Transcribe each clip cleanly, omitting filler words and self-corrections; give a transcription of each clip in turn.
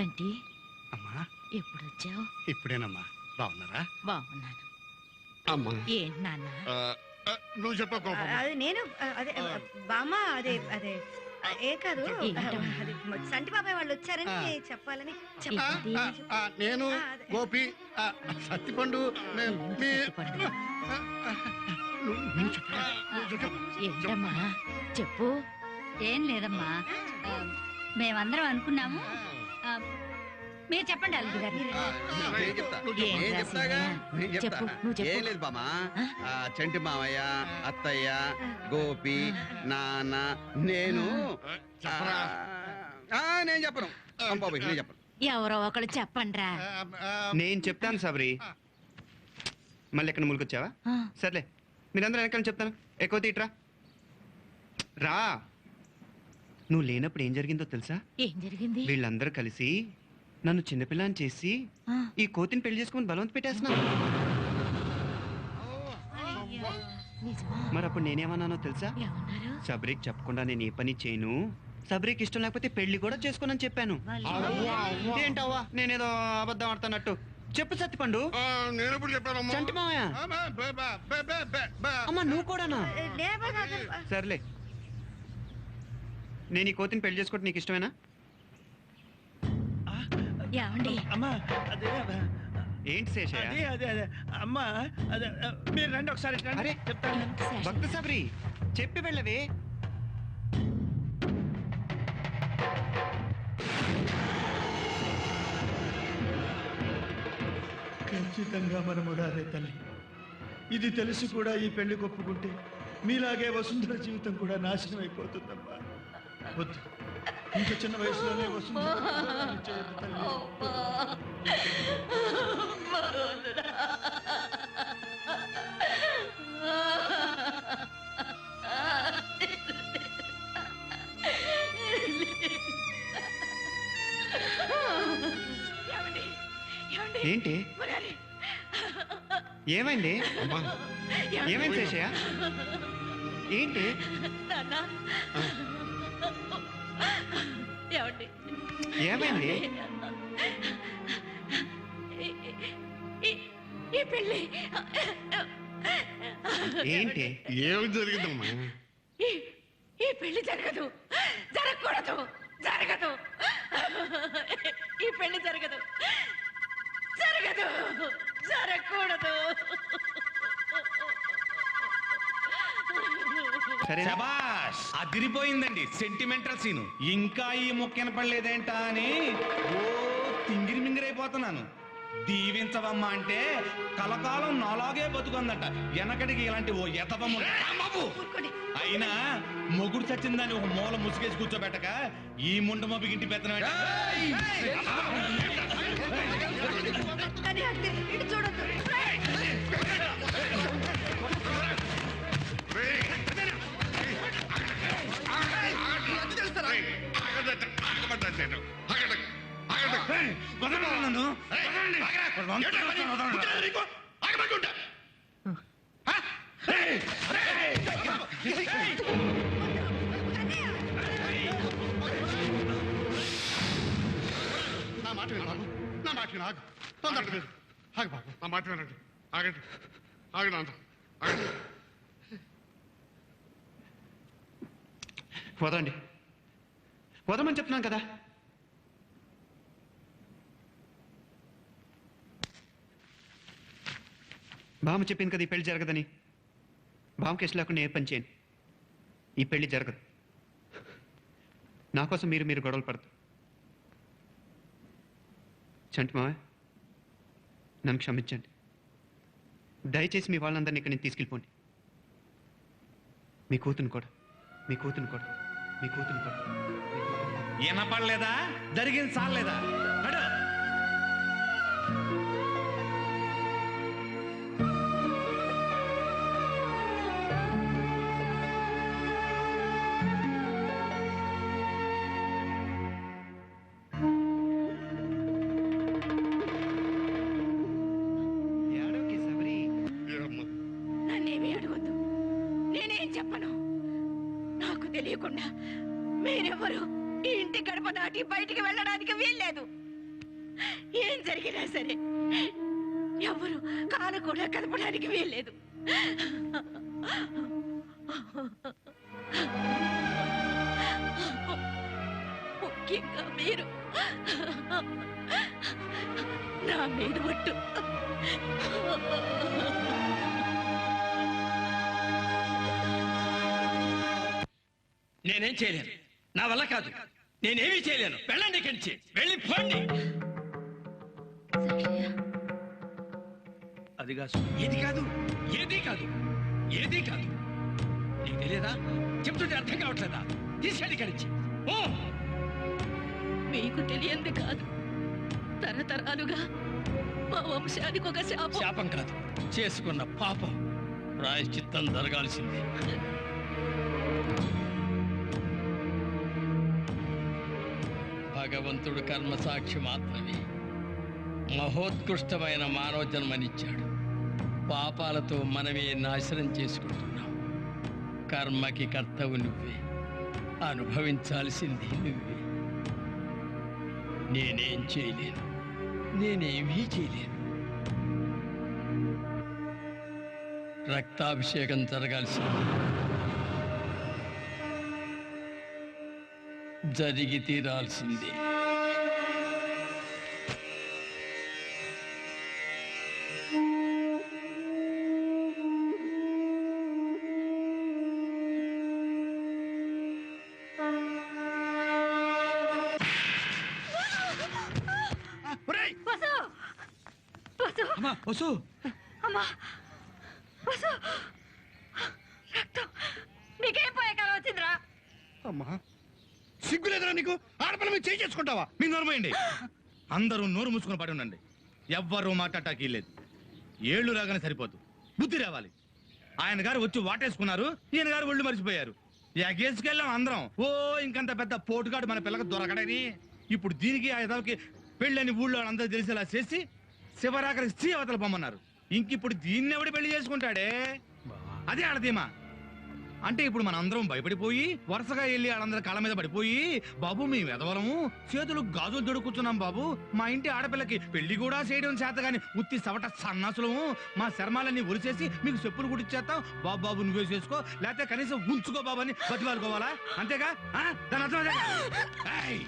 చంటి అమ్మా ఎప్పుడు వచ్చావు? ఇప్పుడేనమ్మా. బాగున్నారా? బాగున్నాను. అమ్మా ఏంటి నాన్న? నువ్వు చెప్పకు. అది నేను అదే బామ్మ అదే అదే ఏ కాదు ఏంటమ్మా? అది సంటి బాబాయ్ వాళ్ళు వచ్చారని చెప్పాలని ఏంటి? నేను అదే. గోపి సత్తిపండు సత్తిపండు. ఏంటమ్మా చెప్పు. ఏం లేదమ్మా, మేమందరం అనుకున్నాము. మీరు చెప్పండి అల్లుడు గారు. చెప్పు, నువ్వు చెప్పు. ఏం లేదు బామా, చంటి మామయ్య, అత్తయ్య, గోపి, నాన్న, నేను నేను చెప్పను బాబు, నేను చెప్పను. ఎవరో ఒకళ్ళు చెప్పండ్రా. నేను చెప్తాను సబరి. మళ్ళీ ఎక్కడ ములికొచ్చావా? సర్లే, మీరందరూ వెనకాల చెప్తాను. ఎక్కువ తీట్రా రా. నువ్వు లేనప్పుడు ఏం జరిగిందో తెలుసా? ఏం జరిగింది? వీళ్ళందరూ కలిసి నన్ను చిన్నపిల్లని చేసి ఈ కోతిని పెళ్లి చేసుకుని బలవంత పెట్టేస్తున్నా. నిజమా? మరి అప్పుడు నేనేమన్నానో తెలుసా? ఏమన్నారు? సబరికి చెప్పకుండా నేను ఏ పని చేయను, సబరికి ఇష్టం లేకపోతే పెళ్లి కూడా చేసుకోనని చెప్పాను. ఏంటవ్వా నేనేదో అబద్ధం ఆడుతున్నట్టు? చెప్పు సత్తిపండు. నేను ఎప్పుడు చెప్పాను? చంటి మావయ్య. అమ్మా నువ్వు కూడానా? సర్లే, నేను ఈ కోతిని పెళ్లి చేసుకోవడం నీకు ఇష్టమేనా? ఏమండి? అమ్మా అదే ఏంటి శేషయ్య? అదే అదే అదే అమ్మా అదే మీరు రండి ఒకసారి రండి. అరే చెప్తాను. భక్త సబరి చెప్పి వెళ్ళవే. ఖచ్చితంగా మనముడారే తల్లి. ఇది తెలిసి కూడా ఈ పెళ్లి ఒప్పుకుంటే మీలాగే వసుంధర జీవితం కూడా నాశనం అయిపోతుందమ్మా. వద్దు, ఇంత చిన్న వయసులోనే వసుంధర చేయొద్దు తల్లి. ఏంటి ఏమైంది? ఏమైంది శేషయ్య? ఏంటి? ఏమైంది? ఈ పెళ్లి ఏంటి? ఏమి జరిగిందమ్మా? ఈ పెళ్లి జరగదు, జరగకూడదు, జరగదు. ఈ పెళ్లి జరగదు, జరగదు, జరగకూడదు. సరే శబాష్, అదిరిపోయిందండి సెంటిమెంటల్ సీను. ఇంకా ఈ మొక్క పడలేదేంటా అని ఓ తింగిరి మింగిరైపోతున్నాను. దీవించవమ్మా అంటే కలకాలం నాలాగే బతుకుందట. వెనకడికి ఇలాంటి ఓ ఎతవమ్మ అయినా మొగుడు చచ్చిందని ఒక మూల ముసుగేసి కూర్చోబెట్టక ఈ ముండమోపికి ఇంటి పెత్తనం చూడద్దు. నా మాట విను, నా మాట విను. ఆగు, తొందర లేదు. ఆగు బాబు, నా మాట వినండి. ఆగండి, ఆగండి అంత ఆగండి. వదండి, వదమని చెప్తున్నాను కదా. బామ్మ చెప్పింది కదా ఈ పెళ్లి జరగదని. బామ్మకి ఇష్టం లేకుండా ఏ పని చేయను. ఈ పెళ్లి జరగదు. నా కోసం మీరు గొడవలు పడతారు. చంటి మావయ్య, నన్ను క్షమించండి. దయచేసి మీ వాళ్ళందరినీ ఇక్కడ నేను తీసుకెళ్ళిపోండి. మీ కూతురు కూడా. వినపడలేదా? జరిగింది చాలేదా? నన్నేమీ అడగొద్దు, నేనేం చెప్పను. నాకు తెలియకుండా మీరెవరు ఈ ఇంటి గడప దాటి బయటికి వెళ్ళడానికి వీల్లేదు. ఏం జరిగినా సరే ఎవరు కాలు కూడా కదపడానికి వీల్లేదు. ముఖ్యంగా మీరు నా మీద ఒట్టు. నేనేం చేయలేను, నా వల్ల కాదు, నేనేమీ చేయలేను. వెళ్ళండి ఇక్కడి నుంచి, వెళ్ళిపోండి. అది కాదు, ఏది కాదు, ఏది కాదు, ఏది కాదు. నీకు తెలియదా? చెప్తుంటే అర్థం కావట్లేదా? తీసుకెళ్ళి ఇక్కడి నుంచి. ఓ మీకు తెలియంది కాదు, తరతరాలుగా మా వంశానికి ఒక శాపం. శాపం కాదు, చేసుకున్న పాపం ప్రాయశ్చిత్తం జరగాల్సింది. భగవంతుడు కర్మసాక్షి మాత్రమే. మహోత్కృష్టమైన మానవ జన్మనిచ్చాడు. పాపాలతో మనమే నాశనం చేసుకుంటున్నాం. కర్మకి కర్తవు నువ్వే, అనుభవించాల్సింది నువ్వే. నేనేం చేయలేను, నేనేమీ చేయలేను. రక్తాభిషేకం జరగాల్సింది, జరిగి తీరాల్సిందే. అమ్మా వసు, అమ్మా వసు, రక్తం నీకేం పోయే కాలం వచ్చిందిరా? అమ్మా సిగ్గులేదురా నీకు? ఆడపిల్ల మీద చేయి చేసుకుంటావా? మీ నోరు పోయండి. అందరూ నోరు మూసుకుని పడి ఉండండి. ఎవ్వరూ మాట్లాడటానికి లేదు. ఏళ్ళు రాగానే సరిపోదు, బుద్ధి రావాలి. ఆయన గారు వచ్చి వాటేసుకున్నారు, ఈయన గారు ఒళ్ళు మరిచిపోయారు. ఎగేసుకెళ్ళాం అందరం. ఓ ఇంకంత పెద్ద పోటుగాడు మన పిల్లకి దొరకడని. ఇప్పుడు దీనికి ఆ ఎదవకి పెళ్ళని ఊళ్ళో అందరూ తెలిసేలా చేసి శివరాకరికి స్త్రీ అవతల పొమ్మన్నారు. ఇంకిప్పుడు దీన్ని ఎవడి పెళ్లి చేసుకుంటాడే? అదే ఆడదీమా. అంటే ఇప్పుడు మన అందరం భయపడిపోయి వరుసగా వెళ్ళి వాళ్ళందరి కాళ్ళ మీద పడిపోయి, బాబు మేము ఎదవలము, చేతులు గాజులు దొడుకుతున్నాం బాబు, మా ఇంటి ఆడపిల్లకి పెళ్లి కూడా చేయడం చేత గాని ఉత్తి సవట సన్నాసులము, మా శర్మాలన్నీ ఒలిచేసి మీకు చెప్పులు కుట్టిచ్చేస్తాం, బాబు బాబు నువ్వే చేసుకో, లేకపోతే కనీసం ఉంచుకో బాబు అని బతిమాలుకోవాలా? అంతేగా? దాని అర్థం అదేగా? ఏయ్!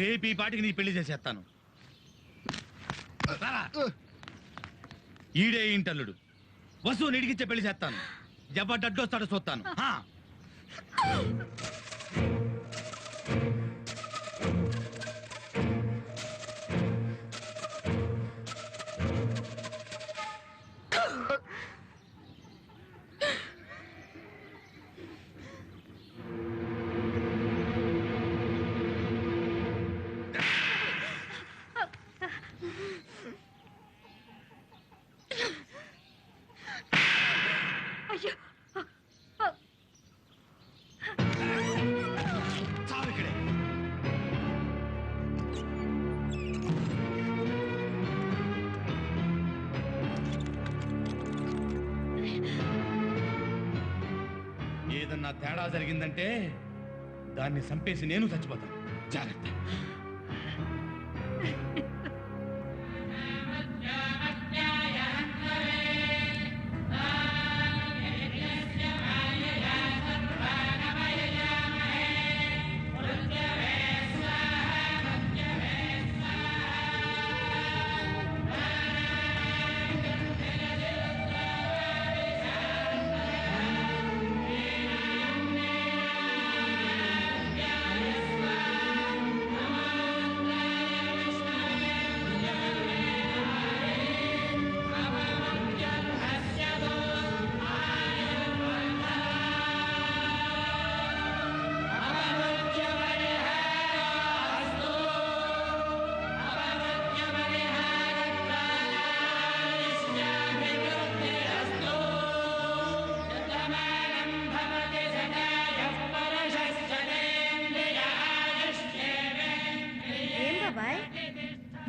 రేపు ఈ పాటికి నీ పెళ్లి చేసేస్తాను. ఈడే ఇంటల్లుడు వసు నిడిగిచ్చే పెళ్లి చేస్తాను. జబర్దస్త్ చూస్తాను. అయ్యో చావు ఇక్కడే. ఏదన్నా తేడా జరిగిందంటే దాన్ని చంపేసి నేను చచ్చిపోతాను. జాగ్రత్త.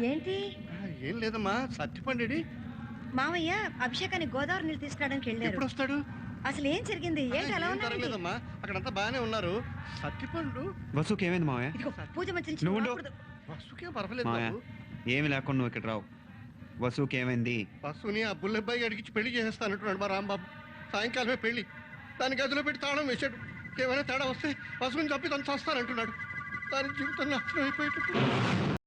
ఏంటి? ఏం లేదమ్మా, సత్తిపండి. మామయ్య అభిషేకానికి గోదావరి నీళ్ళు తీసుకురావడానికి వెళ్ళారు. ఎప్పుడు వస్తాడు? అసలు ఏం జరిగింది? ఏంటి అలా ఉన్నారు? జరగలేదమ్మా, అక్కడంతా బాగానే ఉన్నారు. సత్తిపండు వసుకి ఏమైంది మావయ్య? ఇదిగో పూజ మంచి నువ్వు ఉండు. వస్తుకే పర్వాలేదు మావయ్య బాబు. ఏమి లేకుండా నువ్వు ఇక్కడ రావు. వసుకి ఏమైంది? బస్సుని ఆ బుల్లబ్బాయి అడిగించి పెళ్లి చేసేస్తానంటున్నాడు మా రాంబాబు. సాయంకాలమే పెళ్లి. దాని గదిలో పెట్టి తాళం వేశాడు. ఏమైనా తేడా వస్తే బస్సుని చంపి తను చేస్తానంటున్నాడు. దాని జీవితం నాశనం అయిపోయేటట్టు.